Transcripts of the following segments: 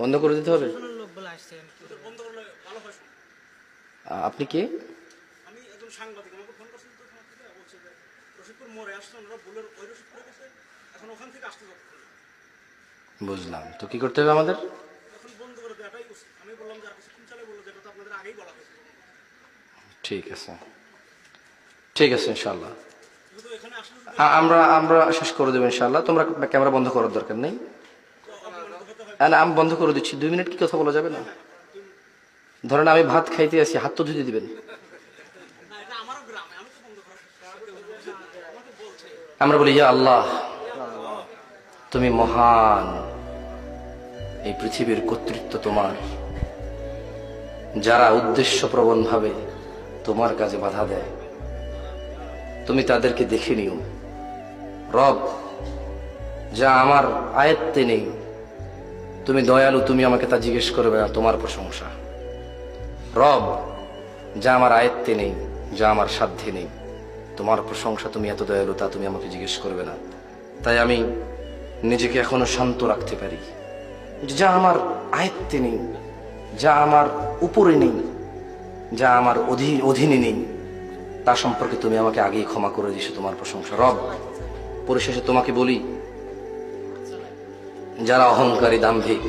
বন্ধ করে দিতে হবে? প্রশাসনের লোক বলে আসছে। ওদের বন্ধ করলে ভালো হয় শুনে। আপনি কে? আমি একজন সাংবাদিক, আমাকে ফোন করছিল তো থানা থেকে, বলছে যে রশিদপুর মোড়ে আসছে, ওনারা ভুলের ওই রশিদপুরে গেছে, এখন ওখান থেকে আসতে যাচ্ছে। বুঝলাম, তো কি করতে হবে আমাদের? এখন বন্ধ করে দেওয়াটাই উচিত। আমি বললাম যে আর কিছুক্ষণ চালে, বললো যেটা তো আপনাদের আগেই বলা হয়েছে। ঠিক আছে, ঠিক আছে, ইনশাল্লাহ কিন্তু এখানে আসলে আমরা আমরা শেষ করে দেবো ইনশাল্লাহ। তোমরা ক্যামেরা বন্ধ করার দরকার নেই। না, আমি বন্ধ করে দিচ্ছি। 2 মিনিট কি কথা বলা যাবে না? ধরেন আমি ভাত খাইতে আসি, হাত তো ধুতে দিবেন। না, এটা আমারও গ্রামে, আমি তো বন্ধ করার আমাকে বলছে। আমরা বলি ইয়া আল্লাহ, তুমি মহান, এই পৃথিবীর কর্তৃত্ব তোমার। যারা উদ্দেশ্যপ্রবণ ভাবে তোমার কাজে বাধা দেয়, তুমি তাদেরকে দেখে নিও। রব, যা আমার আয়ত্তে নেই, তুমি দয়ালু, তুমি আমাকে তা জিজ্ঞেস করবে না, তোমার প্রশংসা। রব, যা আমার আয়ত্তে নেই, যা আমার সাধ্যে নেই, তোমার প্রশংসা, তুমি এত দয়ালু, তা তুমি আমাকে জিজ্ঞেস করবে না। তাই আমি নিজেকে এখনো শান্ত রাখতে পারি। যা আমার আয়ত্তে নেই, যা আমার উপরে নেই, যা আমার অধীনে নেই, তা সম্পর্কে তুমি আমাকে আগেই ক্ষমা করে দিছো, তোমার প্রশংসা। রব, পরিশেষে তোমাকে বলি, যারা অহংকারী দাম্ভিক,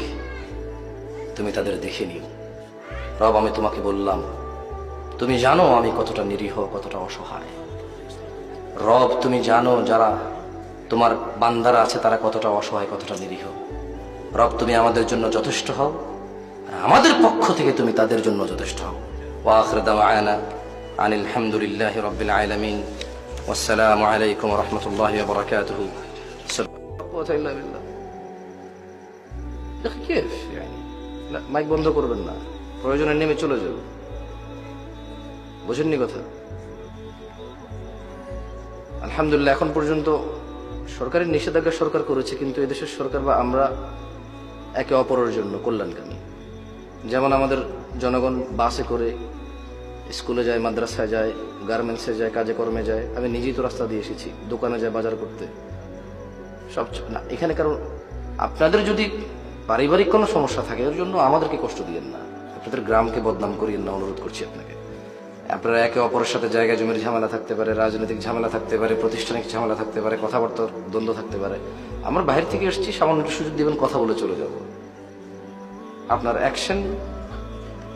তুমি তাদের দেখে নিও। রব, আমি তোমাকে বললাম, তুমি জানো আমি কতটা নিরীহ, কতটা অসহায়। রব, তুমি জানো যারা তোমার বান্দারা আছে তারা কতটা অসহায়, কতটা নিরীহ। রব, তুমি আমাদের জন্য যথেষ্ট হও, আর আমাদের পক্ষ থেকে তুমি তাদের জন্য যথেষ্ট হও। ওয়া আখিরু দাওয়ানা আনিল হামদুলিল্লাহি রাব্বিল আলামিন। ওয়াসসালামু আলাইকুম ওয়া রাহমাতুল্লাহি ওয়া বারাকাতুহু। মাইক বন্ধ করবেন না, প্রয়োজনে নেমে চলে যাবে। বুঝেননি কথা? আলহামদুলিল্লাহ, এখন পর্যন্ত সরকারের নিষেধাজ্ঞা সরকার করেছে, কিন্তু এদেশের সরকার বা আমরা একে অপরের জন্য কল্যাণকামী। যেমন আমাদের জনগণ বাসে করে স্কুলে যায়, মাদ্রাসায় যায়, গার্মেন্টসে যায়, কাজে কর্মে যায়। আমি নিজেই তো রাস্তা দিয়ে এসেছি, দোকানে যায় বাজার করতে। সব না, এখানে কারণ আপনাদের যদি পারিবারিক কোনো সমস্যা থাকে, এর জন্য আমাদেরকে কষ্ট দিয়েন না, আপনাদের গ্রামকে বদনাম করিয়েন না, অনুরোধ করছি আপনাকে। আপনারা একে অপরের সাথে জায়গা জমির ঝামেলা থাকতে পারে, রাজনৈতিক ঝামেলা থাকতে পারে, প্রাতিষ্ঠানিক ঝামেলা থাকতে পারে, কথাবার্তার দ্বন্দ্ব থাকতে পারে। আমরা বাইরে থেকে এসেছি, সামান্য একটু সুযোগ দিবেন, কথা বলে চলে যাব। আপনার অ্যাকশন,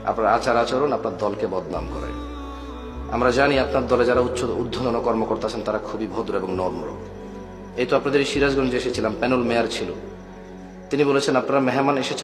আপনার আচার আচরণ আপনার দলকে বদনাম করে। আমরা জানি আপনার দলে যারা ঊর্ধ্বতন কর্মকর্তা আছেন তারা খুবই ভদ্র এবং নম্র। এই তো আপনাদের এই সিরাজগঞ্জে এসেছিলাম, প্যানেল মেয়র ছিল, তিনি বলেছেন আপনারা মেহমান এসেছেন